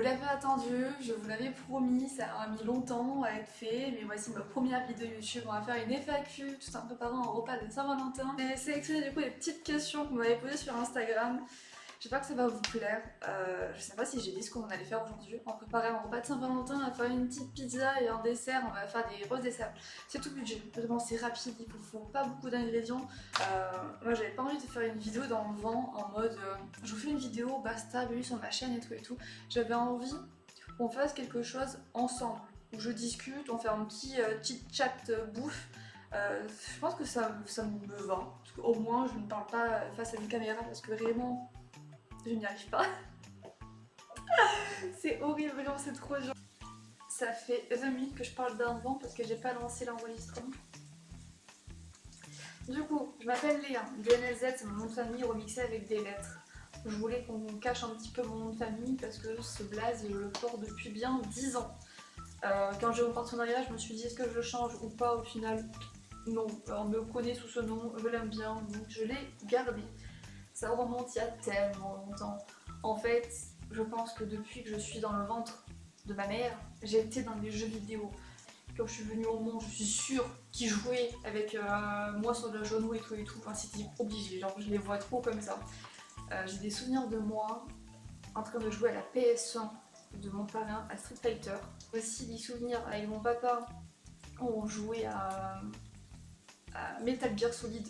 l'avez attendu, je vous l'avais promis, ça a mis longtemps à être fait, mais voici ma première vidéo YouTube. On va faire une FAQ tout en préparant un repas de Saint-Valentin. J'ai sélectionné du coup des petites questions que vous m'avez posées sur Instagram. J'espère que ça va vous plaire. Je sais pas si j'ai dit ce qu'on allait faire aujourd'hui. On préparait un repas de Saint-Valentin, on va faire une petite pizza et un dessert, on va faire des roses desserts. C'est tout budget, vraiment c'est rapide, il vous faut pas beaucoup d'ingrédients. Moi j'avais pas envie de faire une vidéo dans le vent en mode je vous fais une vidéo, basta, bienvenue sur ma chaîne et tout. J'avais envie qu'on fasse quelque chose ensemble, où je discute, on fait un petit chit-chat bouffe. Je pense que ça me va, parce qu'au moins je ne parle pas face à une caméra parce que vraiment je n'y arrive pas. C'est horrible, vraiment c'est trop dur. Ça fait 20 minutes que je parle d'un vent parce que j'ai pas lancé l'enregistrement. Du coup, je m'appelle Léa, DNLZ c'est mon nom de famille remixé avec des lettres. Je voulais qu'on cache un petit peu mon nom de famille parce que ce blaze je le porte depuis bien 10 ans. Quand j'ai eu mon partenariat, je me suis dit est-ce que je le change ou pas, au final non, on me connaît sous ce nom, je l'aime bien, donc je l'ai gardé. Ça remonte il y a tellement longtemps. En fait, je pense que depuis que je suis dans le ventre de ma mère, j'ai été dans des jeux vidéo. Quand je suis venue au monde, je suis sûre qu'ils jouaient avec moi sur le genou et tout. Enfin, c'était obligé, genre je les vois trop comme ça. J'ai des souvenirs de moi en train de jouer à la PS1 de mon parrain à Street Fighter. Aussi des souvenirs avec mon papa où on jouait à Metal Gear Solid.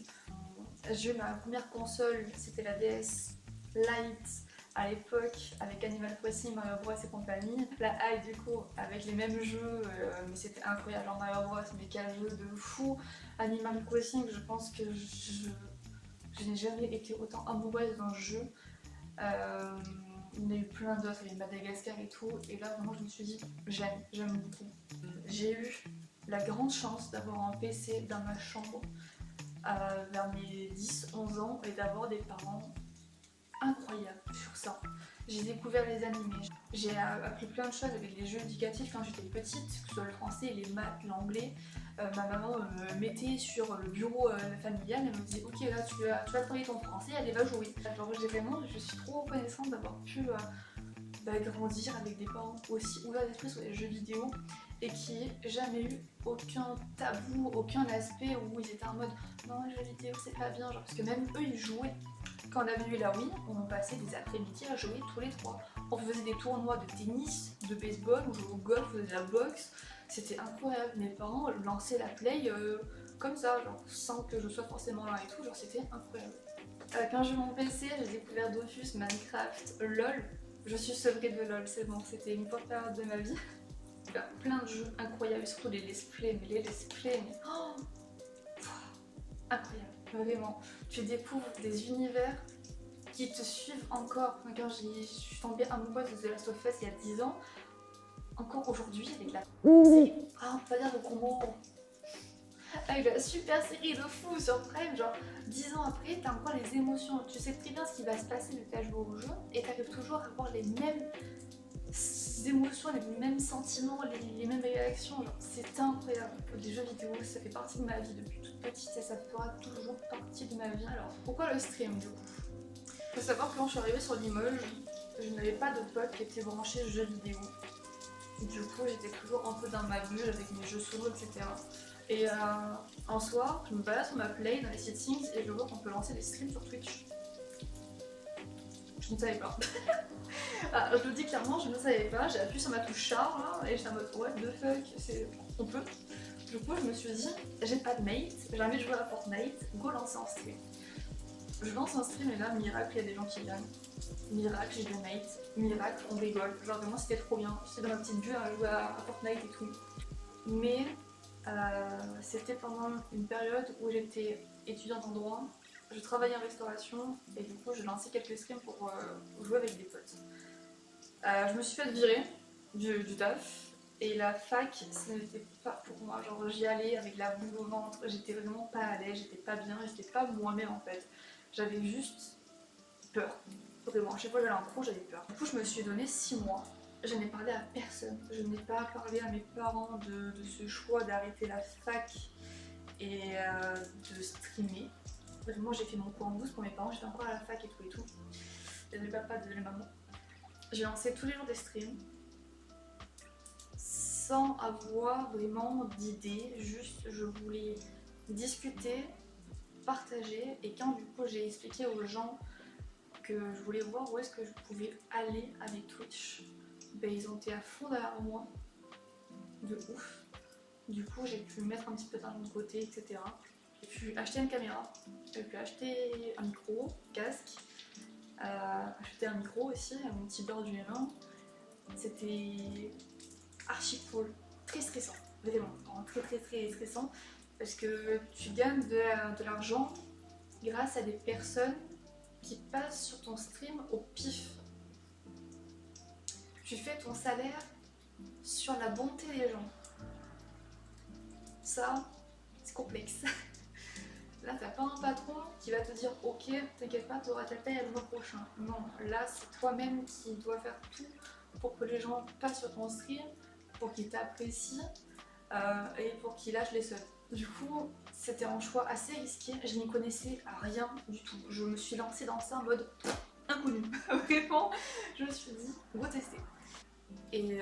J'ai eu ma première console, c'était la DS Lite à l'époque avec Animal Crossing, Mario Bros et compagnie. La High du coup avec les mêmes jeux, mais c'était incroyable. Genre Mario Bros, mais quel jeu de fou. Animal Crossing, je pense que je n'ai jamais été autant amoureuse d'un jeu. Il y en a eu plein d'autres, il y avait Madagascar et tout, et là vraiment je me suis dit j'aime beaucoup. J'ai eu la grande chance d'avoir un PC dans ma chambre vers mes 10-11 ans et d'avoir des parents incroyables sur ça. J'ai découvert les animés, j'ai appris plein de choses avec les jeux éducatifs quand j'étais petite, que ce soit le français, les maths, l'anglais. Ma maman me mettait sur le bureau familial, elle me disait ok là tu vas travailler ton français, allez va jouer. Genre je suis trop reconnaissante d'avoir pu grandir avec des parents aussi ouverts d'esprit sur les jeux vidéo et qui n'aient jamais eu aucun tabou, aucun aspect où ils étaient en mode non les jeux vidéo c'est pas bien, genre parce que même eux ils jouaient. Quand on avait eu la Wii, on passait des après-midi à jouer tous les trois. On faisait des tournois de tennis, de baseball, on jouait au golf, on faisait de la boxe. C'était incroyable. Mes parents lançaient la play comme ça, genre sans que je sois forcément là et tout, genre c'était incroyable. Quand j'ai eu mon PC, j'ai découvert Dofus, Minecraft, LOL. Je suis sevrée de LOL, c'est bon, c'était une bonne période de ma vie. Plein de jeux incroyables, surtout les let's play, mais oh, incroyable, vraiment. Tu découvres des univers qui te suivent encore. Quand je suis tombée amoureuse de The Last of Us il y a 10 ans, encore aujourd'hui avec la... C'est... Ah, on peut pas dire le gros mot. Avec la super série de fou sur Prime, genre 10 ans après, t'as encore les émotions. Tu sais très bien ce qui va se passer vu que t'as joué au jeu et t'arrives toujours à avoir les mêmes émotions, les mêmes sentiments, les mêmes réactions. Genre, c'est incroyable. Les jeux vidéo, ça fait partie de ma vie depuis toute petite et ça fera toujours partie de ma vie. Alors, pourquoi le stream du coup? Faut savoir que quand je suis arrivée sur Limoges, je n'avais pas de potes qui étaient branchés jeux vidéo. Du coup, j'étais toujours un peu dans ma bulle avec mes jeux solo, etc. Et un soir, je me balade sur ma play dans les settings et je vois qu'on peut lancer des streams sur Twitch. Je ne savais pas. Je le dis clairement, je ne savais pas. J'ai appuyé sur ma touche char là, et j'étais en mode what the fuck, on peut. Du coup, je me suis dit, j'ai pas de mate, j'ai envie de jouer à Fortnite, go lancer un stream. Je lance un stream et là, miracle, il y a des gens qui gagnent. Miracle, j'ai des mates. Miracle, on rigole. Genre vraiment, c'était trop bien. J'étais dans ma petite bulle à jouer à Fortnite et tout. Mais c'était pendant une période où j'étais étudiante en droit. Je travaillais en restauration et du coup, je lançais quelques streams pour jouer avec des potes. Je me suis fait virer du taf. Et la fac, ce n'était pas pour moi. Genre, j'y allais avec la boule au ventre. J'étais vraiment pas à l'aise, j'étais pas bien, j'étais pas moi-même en fait. J'avais juste peur. Vraiment, à chaque fois que j'allais en cours, j'avais peur. Du coup, je me suis donné 6 mois. Je n'ai parlé à personne. Je n'ai pas parlé à mes parents de ce choix d'arrêter la fac et de streamer. Vraiment, j'ai fait mon cours en douce pour mes parents. J'étais encore à la fac et tout. Désolé papa, désolé maman. j'ai lancé tous les jours des streams sans avoir vraiment d'idée, juste je voulais discuter, partager, et quand du coup j'ai expliqué aux gens que je voulais voir où est-ce que je pouvais aller avec Twitch, ben, ils ont été à fond derrière moi, de ouf. Du coup j'ai pu mettre un petit peu d'argent de côté, etc. J'ai pu acheter une caméra, j'ai pu acheter un micro, casque, acheter un micro aussi, mon petit beurre du M1. C'était archi cool, très stressant, vraiment, très stressant, parce que tu gagnes de l'argent grâce à des personnes qui passent sur ton stream au pif. Tu fais ton salaire sur la bonté des gens. Ça, c'est complexe. Là, t'as pas un patron qui va te dire ok, t'inquiète pas, t'auras ta paye le mois prochain. Non, là, c'est toi-même qui dois faire tout pour que les gens passent sur ton stream, pour qu'ils t'apprécient et pour qu'ils lâchent les subs. Du coup, c'était un choix assez risqué. Je n'y connaissais rien du tout. Je me suis lancée dans ça en mode inconnu. Vraiment, je me suis dit, go tester. Et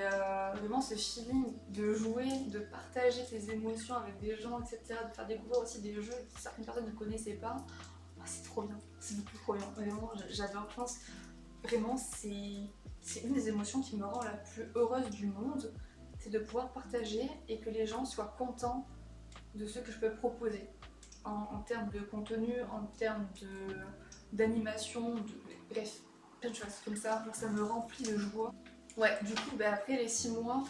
vraiment ce feeling de jouer, de partager tes émotions avec des gens, etc., de faire découvrir aussi des jeux que certaines personnes ne connaissaient pas, oh, c'est trop bien, c'est beaucoup trop bien. Vraiment, j'adore, je pense, vraiment, c'est une des émotions qui me rend la plus heureuse du monde, c'est de pouvoir partager et que les gens soient contents de ce que je peux proposer. En termes de contenu, en termes d'animation, bref, plein de choses comme ça, genre ça me remplit de joie. Ouais, du coup, bah, après les 6 mois,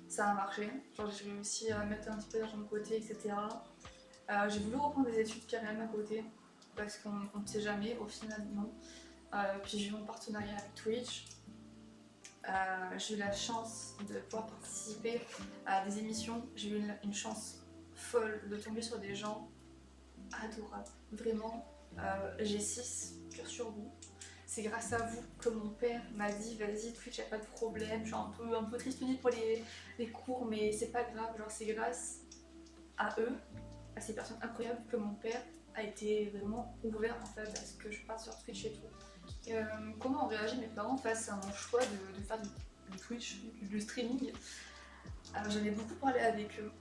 ça a marché. Genre, j'ai réussi à mettre un petit peu d'argent de côté, etc. J'ai voulu reprendre des études carrément à côté, parce qu'on ne sait jamais, au final, non. Puis j'ai eu mon partenariat avec Twitch. J'ai eu la chance de pouvoir participer à des émissions. J'ai eu une chance folle de tomber sur des gens adorables. Vraiment, G6, cœur sur vous. C'est grâce à vous que mon père m'a dit vas-y Twitch, y'a pas de problème. Je suis un peu tristounette pour les cours, mais c'est pas grave. Genre c'est grâce à eux, à ces personnes incroyables, que mon père a été vraiment ouvert en fait à ce que je parte sur Twitch et tout. Comment ont réagi mes parents face à mon choix de faire du Twitch, du streaming? J'en ai beaucoup parlé avec eux.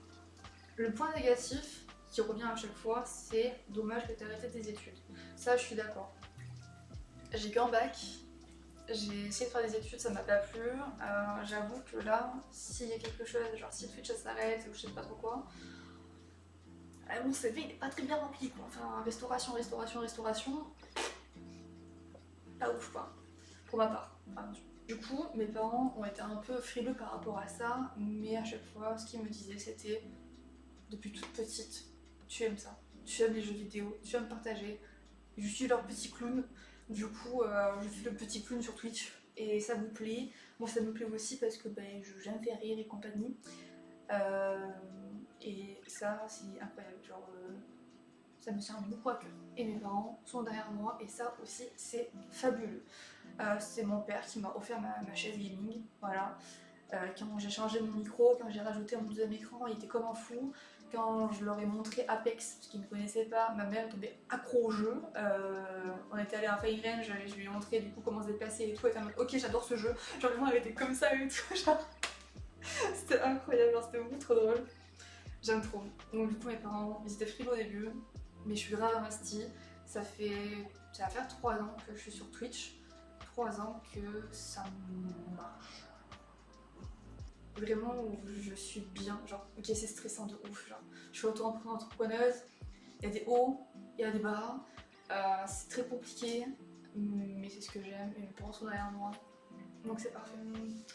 Le point négatif qui revient à chaque fois, c'est dommage que tu aies arrêté tes études. Ça, je suis d'accord. J'ai qu'un bac, j'ai essayé de faire des études, ça m'a pas plu. J'avoue que là, s'il y a quelque chose, genre si Twitch ça s'arrête ou je sais pas trop quoi, mon CV il est pas très bien rempli quoi. Enfin, restauration, pas ouf quoi, pour ma part. Enfin, du coup, mes parents ont été un peu frileux par rapport à ça, mais à chaque fois, ce qu'ils me disaient c'était depuis toute petite, tu aimes ça, tu aimes les jeux vidéo, tu aimes partager, je suis leur petit clown, du coup je suis le petit clown sur Twitch et ça vous plaît. Moi ça me plaît aussi parce que ben, j'aime faire rire et compagnie. Et ça c'est incroyable, genre ça me tient beaucoup à cœur. Et mes parents sont derrière moi et ça aussi c'est fabuleux. C'est mon père qui m'a offert ma chaise gaming, voilà. Quand j'ai changé mon micro, quand j'ai rajouté mon deuxième écran, il était comme un fou. Quand je leur ai montré Apex, parce qu'ils ne connaissaient pas, ma mère est tombée accro au jeu. On était allé à Fire Range, je lui ai montré du coup comment se déplacer et tout. Elle était en mode ok, j'adore ce jeu. Genre vraiment, elle était comme ça et tout. Genre, c'était incroyable, genre, c'était beaucoup trop drôle. J'aime trop. Donc du coup, mes parents, ils étaient frileux au début, mais je suis grave investie. Ça va faire 3 ans que je suis sur Twitch. 3 ans que ça marche. Vraiment où je suis bien, genre ok c'est stressant de ouf, genre je suis auto-entrepreneuse, il y a des hauts, il y a des bas, c'est très compliqué, mais c'est ce que j'aime et mes parents sont derrière moi, donc c'est parfait.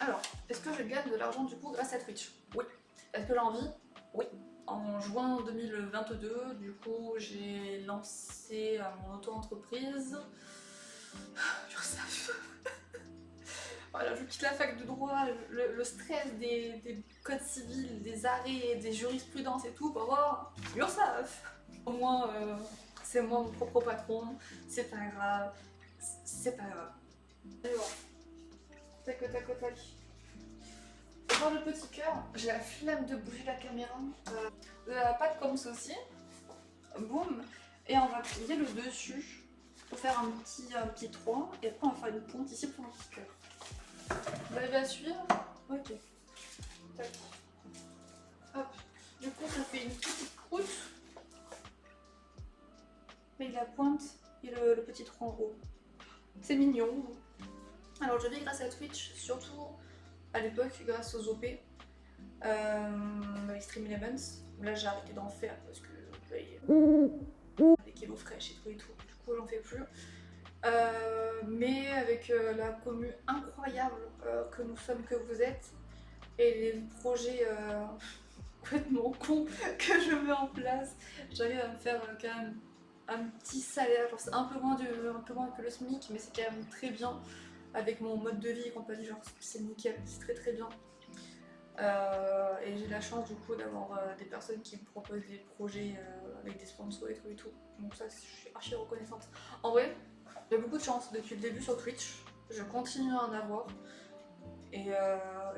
Alors, est-ce que je gagne de l'argent du coup grâce à Twitch? Oui. Est-ce que j'ai envie? Oui. En juin 2022, du coup j'ai lancé mon auto-entreprise. Voilà, je quitte la fac de droit, le stress des codes civils, des arrêts, des jurisprudences et tout pour avoir l'URSSAF. Au moins, c'est moi mon propre patron, c'est pas grave, c'est pas grave. Allez, bon. Tac, tac, tac. Pour voir le petit cœur, j'ai la flemme de bouger la caméra. La pâte comme ceci, boum, et on va plier le dessus pour faire un petit 3, et après on va faire une pointe ici pour un petit cœur. Vous arrivez à suivre? Ok. Tac. Hop. Du coup, ça fait une petite croûte. Avec la pointe et le petit trou en haut. C'est mignon. Alors, je vis grâce à Twitch, surtout à l'époque, grâce aux OP. Avec Stream Elements. Là, j'ai arrêté d'en faire parce que des kilos fraîches et tout et tout. Du coup, j'en fais plus. Mais avec la commu incroyable que nous sommes, que vous êtes, et les projets complètement cons que je mets en place, j'arrive à me faire quand même un petit salaire. Genre, c'est un peu moins que le SMIC, mais c'est quand même très bien avec mon mode de vie et compagnie. Genre, c'est nickel, c'est très très bien. Et j'ai la chance du coup d'avoir des personnes qui me proposent des projets avec des sponsors et tout et tout. Donc ça, je suis archi reconnaissante. En vrai, j'ai beaucoup de chance depuis le début sur Twitch. Je continue à en avoir. Et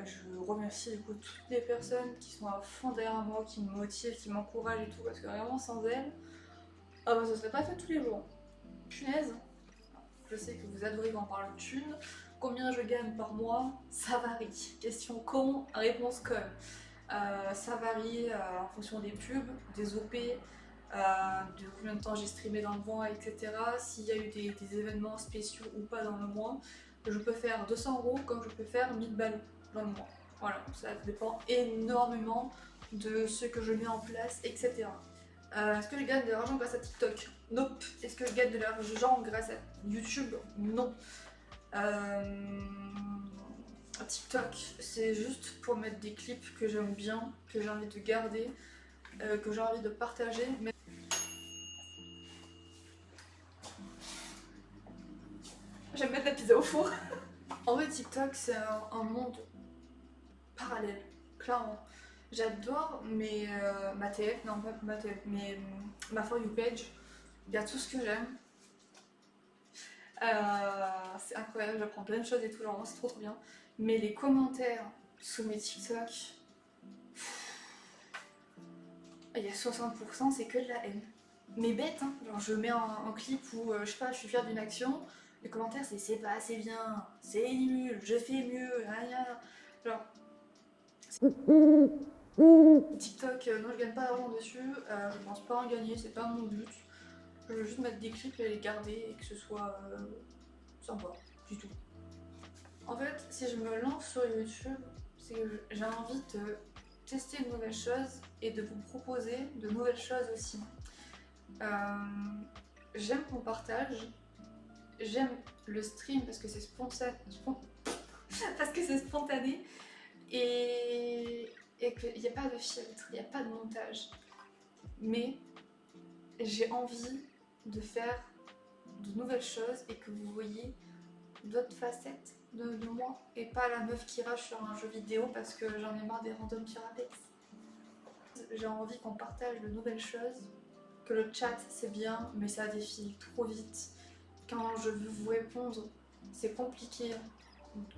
je remercie du coup toutes les personnes qui sont à fond derrière moi, qui me motivent, qui m'encouragent et tout. Parce que vraiment sans elles, ah bah, ça serait pas fait tous les jours. Punaise. Je sais que vous adorez quand on parle de thunes. Combien je gagne par mois? Ça varie. Question con, réponse con. Ça varie en fonction des pubs, des OP, de combien de temps j'ai streamé dans le mois, etc. S'il y a eu des événements spéciaux ou pas dans le mois, je peux faire 200 € comme je peux faire 1000 balles dans le mois. Voilà, ça dépend énormément de ce que je mets en place, etc. Est-ce que je gagne de l'argent grâce à TikTok? Nope. Est-ce que je gagne de l'argent grâce à YouTube? Non. TikTok, c'est juste pour mettre des clips que j'aime bien, que j'ai envie de garder, que j'ai envie de partager. Mais j'aime mettre la pizza au four. En vrai, TikTok, c'est un monde parallèle, clairement. J'adore ma TF, non pas ma TF, mais ma For You page. Il y a tout ce que j'aime. C'est incroyable, j'apprends plein de choses et tout, genre c'est trop trop bien. Mais les commentaires sous mes TikTok, il y a 60% c'est que de la haine. Mais bête, hein. Genre je mets un clip où je sais pas, je suis fière d'une action, les commentaires c'est pas assez bien, c'est nul, je fais mieux, rien. Genre TikTok, non je gagne pas d'argent dessus, je pense pas en gagner, c'est pas mon but. Je veux juste mettre des clips et les garder et que ce soit sympa, du tout. En fait, si je me lance sur YouTube, c'est que j'ai envie de tester de nouvelles choses et de vous proposer de nouvelles choses aussi. J'aime qu'on partage, j'aime le stream parce que c'est parce que c'est spontané et qu'il n'y a pas de filtre, il n'y a pas de montage. Mais j'ai envie de faire de nouvelles choses et que vous voyez d'autres facettes de moi et pas la meuf qui rage sur un jeu vidéo parce que j'en ai marre des random pirates. J'ai envie qu'on partage de nouvelles choses, que le chat c'est bien mais ça défile trop vite. Quand je veux vous répondre c'est compliqué,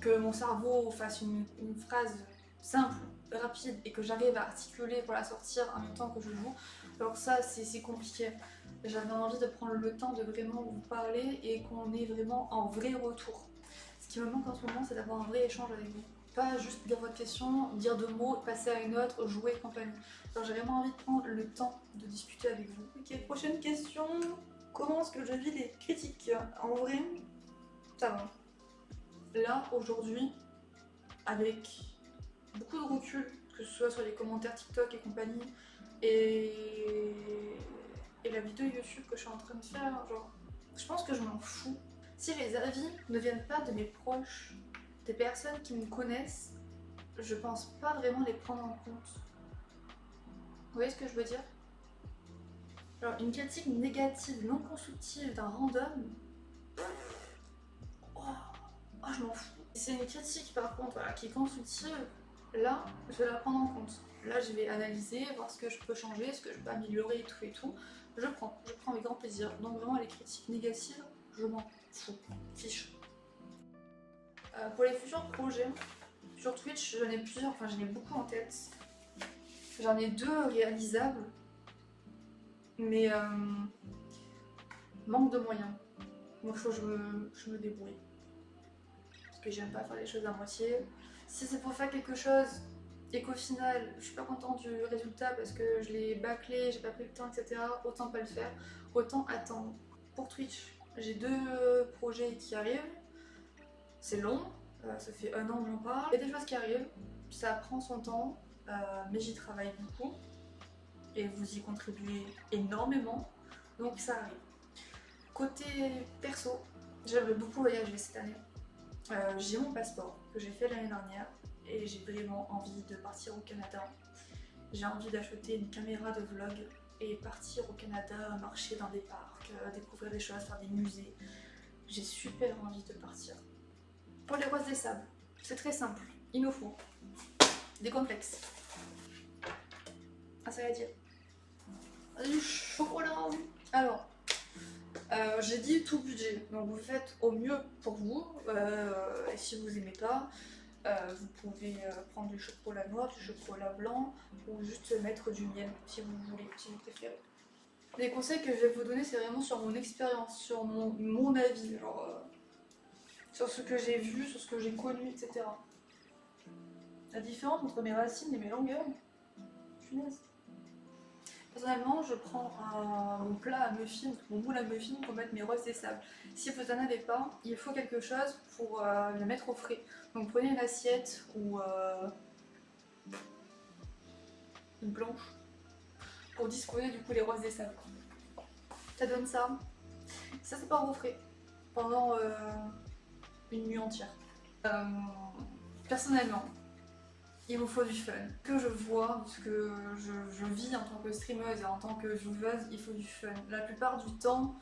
que mon cerveau fasse une phrase simple, rapide et que j'arrive à articuler pour la sortir en même temps que je joue. Alors ça c'est compliqué. J'avais envie de prendre le temps de vraiment vous parler et qu'on ait vraiment un vrai retour. Ce qui me manque en ce moment, c'est d'avoir un vrai échange avec vous. Pas juste dire votre question, dire deux mots, passer à une autre, jouer et compagnie. Alors j'ai vraiment envie de prendre le temps de discuter avec vous. Ok, prochaine question. Comment est-ce que je vis les critiques? En vrai, ça va. Là, aujourd'hui, avec beaucoup de recul, que ce soit sur les commentaires TikTok et compagnie, et la vidéo YouTube que je suis en train de faire, genre, je pense que je m'en fous. Si les avis ne viennent pas de mes proches, des personnes qui me connaissent, je pense pas vraiment les prendre en compte. Vous voyez ce que je veux dire? Alors, une critique négative, non constructive d'un random, oh, je m'en fous. Si c'est une critique par contre voilà, qui est constructive, là, je vais la prendre en compte. Là, je vais analyser, voir ce que je peux changer, ce que je peux améliorer et tout. Je prends avec grand plaisir. Donc vraiment, les critiques négatives, je m'en fous. Fiche. Pour les futurs projets, sur Twitch, j'en ai plusieurs, enfin j'en ai beaucoup en tête. J'en ai 2 réalisables, mais manque de moyens. Donc il faut que je me débrouille. Puis j'aime pas faire les choses à moitié. Si c'est pour faire quelque chose et qu'au final je suis pas contente du résultat parce que je l'ai bâclé, j'ai pas pris le temps, etc., autant pas le faire, autant attendre. Pour Twitch, j'ai 2 projets qui arrivent, c'est long, ça fait 1 an que j'en parle. Il y a des choses qui arrivent, ça prend son temps, mais j'y travaille beaucoup et vous y contribuez énormément, donc ça arrive. Côté perso, j'aimerais beaucoup voyager cette année. J'ai mon passeport que j'ai fait l'année dernière et j'ai vraiment envie de partir au Canada. J'ai envie d'acheter une caméra de vlog et partir au Canada, marcher dans des parcs, découvrir des choses, faire des musées. J'ai super envie de partir. Pour les roses des sables, c'est très simple. Il nous faut des complexes. Ah, ça va dire. Du chocolat. Alors, j'ai dit tout budget, donc vous faites au mieux pour vous. Et si vous aimez pas, vous pouvez prendre du chocolat noir, du chocolat blanc ou juste mettre du miel si vous voulez, si vous préférez. Les conseils que je vais vous donner, c'est vraiment sur mon expérience, sur mon avis, genre, sur ce que j'ai vu, sur ce que j'ai connu, etc. La différence entre mes racines et mes longueurs, punaise. Personnellement, je prends mon plat à muffins, mon moule à muffins pour mettre mes roses des sables. Si vous n'en avez pas, il faut quelque chose pour le mettre au frais. Donc prenez une assiette ou une planche pour disposer du coup les roses des sables. Ça donne ça. Ça c'est pas au frais pendant une nuit entière. Personnellement, il vous faut du fun. Que je vois, ce que je vis en tant que streameuse et en tant que joueuse, il faut du fun. La plupart du temps,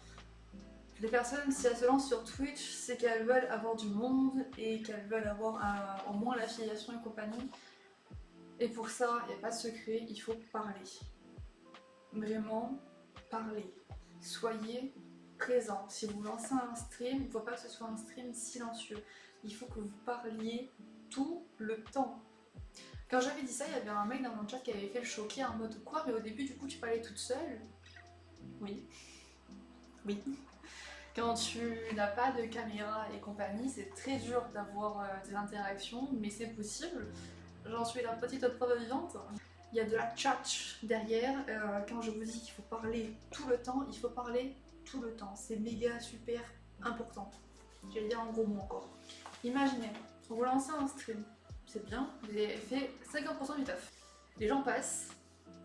les personnes, si elles se lancent sur Twitch, c'est qu'elles veulent avoir du monde et qu'elles veulent avoir au moins l'affiliation et compagnie. Et pour ça, il n'y a pas de secret, il faut parler. Vraiment, parler. Soyez présent. Si vous lancez un stream, il ne faut pas que ce soit un stream silencieux. Il faut que vous parliez tout le temps. Quand j'avais dit ça, il y avait un mec dans mon chat qui avait fait le choquer en mode quoi, mais au début du coup tu parlais toute seule. Oui. Oui. Quand tu n'as pas de caméra et compagnie, c'est très dur d'avoir des interactions, mais c'est possible. J'en suis la petite preuve vivante. Il y a de la tchatch derrière. Quand je vous dis qu'il faut parler tout le temps, il faut parler tout le temps. C'est méga super important. Je vais dire un gros mot encore. Imaginez, vous lancez un stream. C'est bien, vous avez fait 50% du taf. Les gens passent,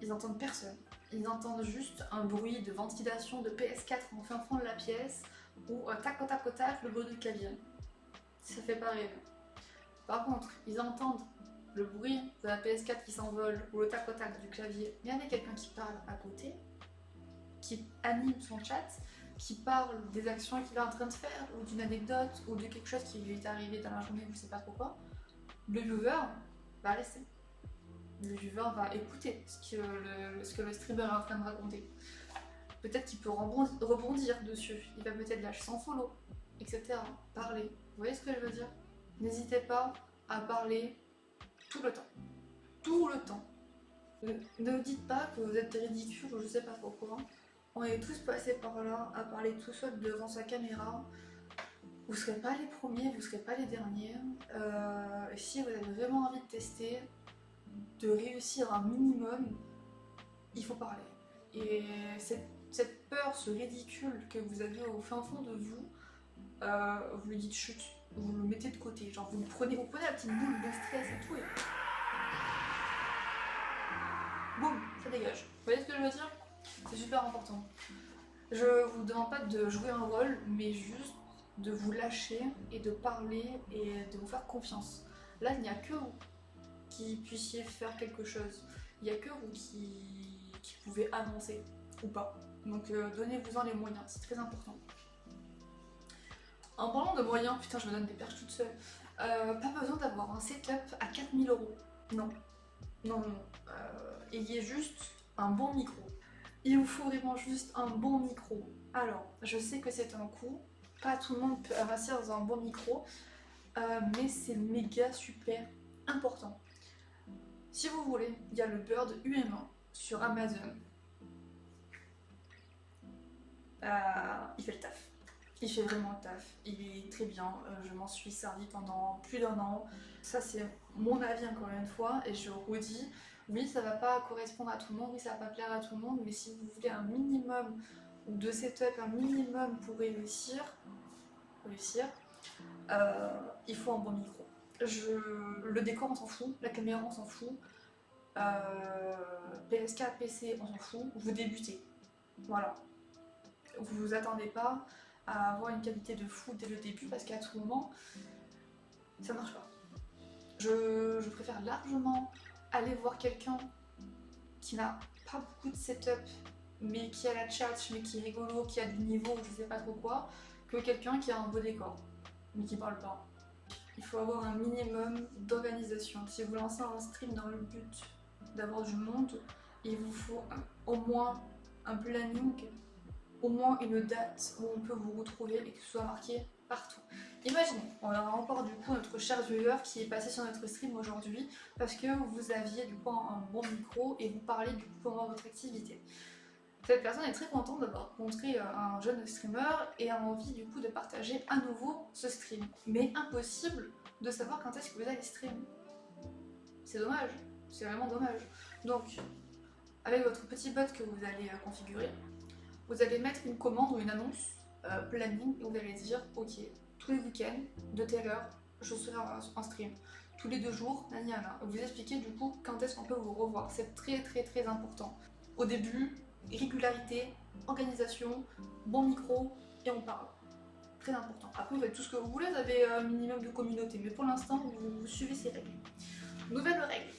ils n'entendent personne. Ils entendent juste un bruit de ventilation de PS4 en fin fond de la pièce ou tac au tac au tac le bruit du clavier. Ça fait pas rêver. Par contre, ils entendent le bruit de la PS4 qui s'envole ou le tac au tac du clavier. Il y avait quelqu'un qui parle à côté, qui anime son chat, qui parle des actions qu'il est en train de faire ou d'une anecdote ou de quelque chose qui lui est arrivé dans la journée, je ne sais pas pourquoi. Le viewer va laisser. Le viewer va écouter ce que le streamer est en train de raconter. Peut-être qu'il peut rebondir dessus. Il va peut-être lâcher son follow, etc. Parler. Vous voyez ce que je veux dire? N'hésitez pas à parler tout le temps. Tout le temps. Ne dites pas que vous êtes ridicule ou je sais pas pourquoi. On est tous passés par là à parler tout seul devant sa caméra. Vous ne serez pas les premiers, vous ne serez pas les derniers. Et si vous avez vraiment envie de tester, de réussir un minimum, il faut parler. Et cette peur, ce ridicule que vous avez au fin fond de vous, vous lui dites chut, vous le mettez de côté. Genre vous prenez la petite boule de stress et tout et boum, ça dégage. Vous voyez ce que je veux dire? C'est super important. Je vous demande pas de jouer un rôle, mais juste de vous lâcher et de parler et de vous faire confiance. Là, il n'y a que vous qui puissiez faire quelque chose. Il n'y a que vous qui pouvez avancer ou pas. Donc donnez-vous-en les moyens, c'est très important. En parlant de moyens, putain je me donne des perches toute seule. Pas besoin d'avoir un setup à 4000 €. Non. Non, non. Ayez juste un bon micro. Il vous faut vraiment juste un bon micro. Alors, je sais que c'est un coût. Pas tout le monde peut investir dans un bon micro. Mais c'est méga super important. Si vous voulez, il y a le Bird UM1 sur Amazon. Il fait le taf. Il fait vraiment le taf, il est très bien, je m'en suis servi pendant plus d'1 an. Ça c'est mon avis encore une fois et je redis, oui ça va pas correspondre à tout le monde, oui ça va pas plaire à tout le monde, mais si vous voulez un minimum de setup, un minimum pour réussir, il faut un bon micro. Le décor on s'en fout, la caméra on s'en fout, PS4, PC on s'en fout, vous débutez, voilà. Vous vous attendez pas à avoir une qualité de fou dès le début parce qu'à tout moment, ça marche pas. Je préfère largement aller voir quelqu'un qui n'a pas beaucoup de setup, mais qui a la tchatch, mais qui est rigolo, qui a du niveau, je sais pas trop quoi, que quelqu'un qui a un beau décor, mais qui parle pas. Il faut avoir un minimum d'organisation. Si vous lancez un stream dans le but d'avoir du monde, il vous faut au moins un planning, au moins une date où on peut vous retrouver et que ce soit marqué partout. Imaginez, on a encore du coup notre cher viewer qui est passé sur notre stream aujourd'hui parce que vous aviez du coup un bon micro et vous parlez du coup pendant votre activité. Cette personne est très contente d'avoir rencontré un jeune streamer et a envie du coup de partager à nouveau ce stream. Mais impossible de savoir quand est-ce que vous allez stream. C'est dommage, c'est vraiment dommage. Donc, avec votre petit bot que vous allez configurer, vous allez mettre une commande ou une annonce planning et vous allez dire ok, tous les week-ends, de telle heure, je serai en stream. Tous les 2 jours, nanana. Vous expliquez du coup quand est-ce qu'on peut vous revoir. C'est très important. Au début, régularité, organisation, bon micro et on parle. Très important. Après, vous faites tout ce que vous voulez, vous avez un minimum de communauté, mais pour l'instant, vous suivez ces règles. Nouvelle règle.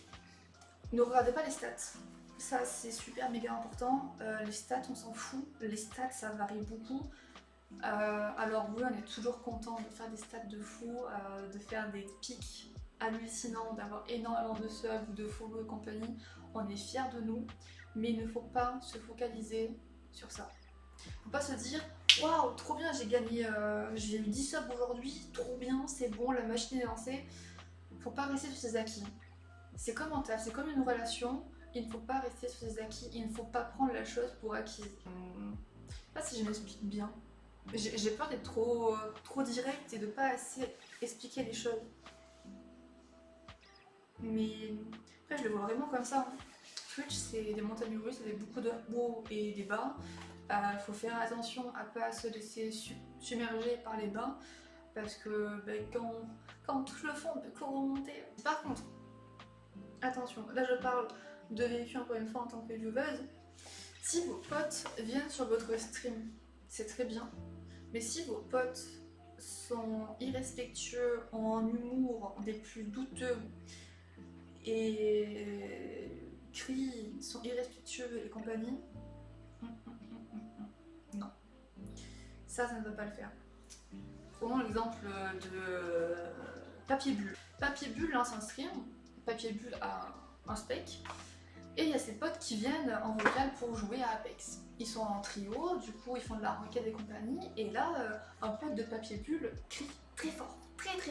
Ne regardez pas les stats. Ça, c'est super méga important. Les stats, on s'en fout. Les stats, ça varie beaucoup. Alors oui, on est toujours content de faire des stats de fou, de faire des pics hallucinants, d'avoir énormément de subs ou de follow et compagnie. On est fiers de nous, mais il ne faut pas se focaliser sur ça. Il ne faut pas se dire waouh, trop bien, j'ai gagné, j'ai eu 10 subs aujourd'hui, trop bien, c'est bon, la machine est lancée. Il ne faut pas rester sur ses acquis. C'est comme un taf, c'est comme une relation. Il ne faut pas rester sur ses acquis, il ne faut pas prendre la chose pour acquise. Je sais pas si je m'explique bien. J'ai peur d'être trop direct et de pas assez expliquer les choses. Mais après, je le vois vraiment comme ça. Twitch, c'est des montagnes russes, c'est beaucoup de hauts et des bas. Faut faire attention à pas se laisser submerger par les bas parce que quand on touche le fond, on peut que remonter. Par contre, attention, là je parle de vécu encore une fois en tant que vieweuse. Si vos potes viennent sur votre stream, c'est très bien. Mais si vos potes sont irrespectueux, ont un humour des plus douteux et crient, sont irrespectueux et compagnie, non. Ça ne va pas le faire. Prenons l'exemple de Papier Bulle. Papier Bulle lance un stream, Papier Bulle a un steak, et il y a ses potes qui viennent en vocal pour jouer à Apex. Ils sont en trio, du coup ils font de la ranked et compagnie, et là un pote de Papier Bulle crie très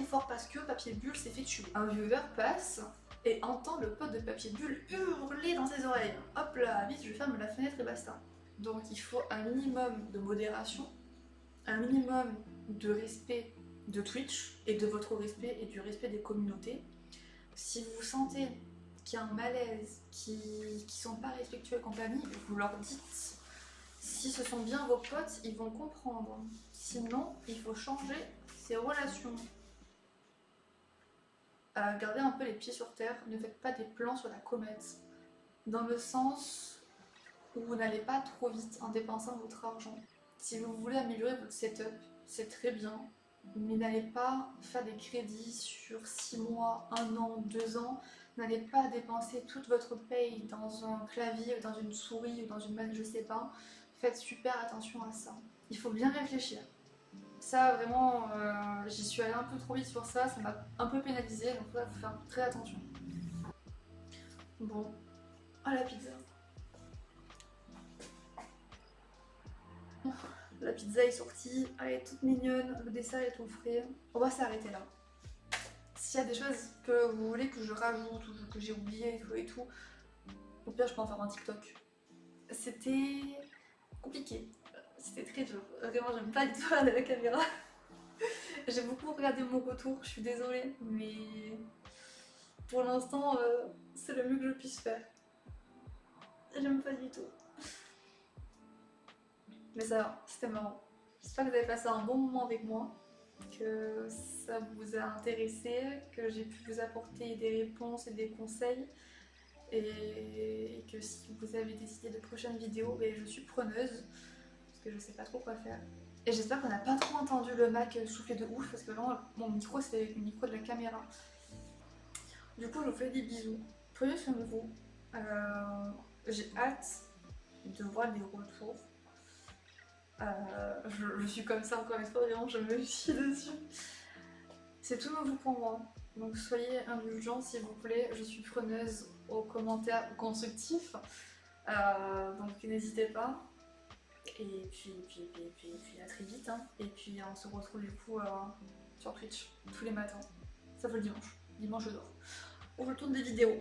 fort parce que Papier Bulle s'est fait tuer. Un viewer passe et entend le pote de Papier Bulle hurler dans ses oreilles. Hop là, vite je ferme la fenêtre et basta. Donc il faut un minimum de modération, un minimum de respect de Twitch et de votre respect et du respect des communautés. Si vous sentez qu'il y a un malaise, qui sont pas respectueux et compagnie, vous leur dites. Si ce sont bien vos potes, ils vont comprendre. Sinon, il faut changer ces relations. Gardez un peu les pieds sur terre, ne faites pas des plans sur la comète. Dans le sens où vous n'allez pas trop vite en dépensant votre argent. Si vous voulez améliorer votre setup, c'est très bien, mais n'allez pas faire des crédits sur 6 mois, 1 an, 2 ans. N'allez pas dépenser toute votre paye dans un clavier, dans une souris ou dans une manette, je sais pas. Faites super attention à ça. Il faut bien réfléchir. Ça, vraiment, j'y suis allée un peu trop vite sur ça, ça m'a un peu pénalisée, donc là, il faut faire très attention. Bon, à la pizza. La pizza est sortie, elle est toute mignonne, le dessert est tout frais. On va s'arrêter là. S'il y a des choses que vous voulez que je rajoute ou que j'ai oublié et tout, au pire je peux en faire un TikTok. C'était compliqué. C'était très dur. Vraiment, j'aime pas du tout regarder la caméra. J'ai beaucoup regardé mon retour, je suis désolée, mais pour l'instant, c'est le mieux que je puisse faire. J'aime pas du tout. Mais ça va, c'était marrant. J'espère que vous avez passé un bon moment avec moi, que ça vous a intéressé, que j'ai pu vous apporter des réponses et des conseils. Et que si vous avez décidé de prochaines vidéos, ben, je suis preneuse, parce que je sais pas trop quoi faire. Et j'espère qu'on n'a pas trop entendu le Mac souffler de ouf, parce que vraiment mon micro c'est le micro de la caméra. Du coup je vous fais des bisous, prenez soin de vous. J'ai hâte de voir les retours. Je suis comme ça encore une fois, vraiment je me chie dessus. C'est tout nouveau pour moi, donc soyez indulgents s'il vous plaît, je suis preneuse aux commentaires constructifs, donc n'hésitez pas. Et puis à très vite, hein. Et puis on se retrouve du coup sur Twitch tous les matins, sauf le dimanche. Dimanche je dors. Où je tourne des vidéos.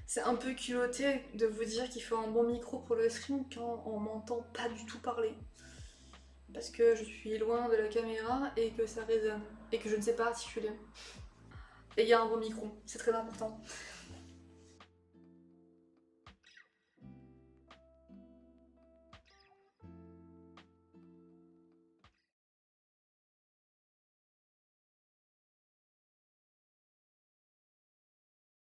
C'est un peu culotté de vous dire qu'il faut un bon micro pour le stream quand on m'entend pas du tout parler. Parce que je suis loin de la caméra et que ça résonne. Et que je ne sais pas articuler. Et il y a un bon micro, c'est très important.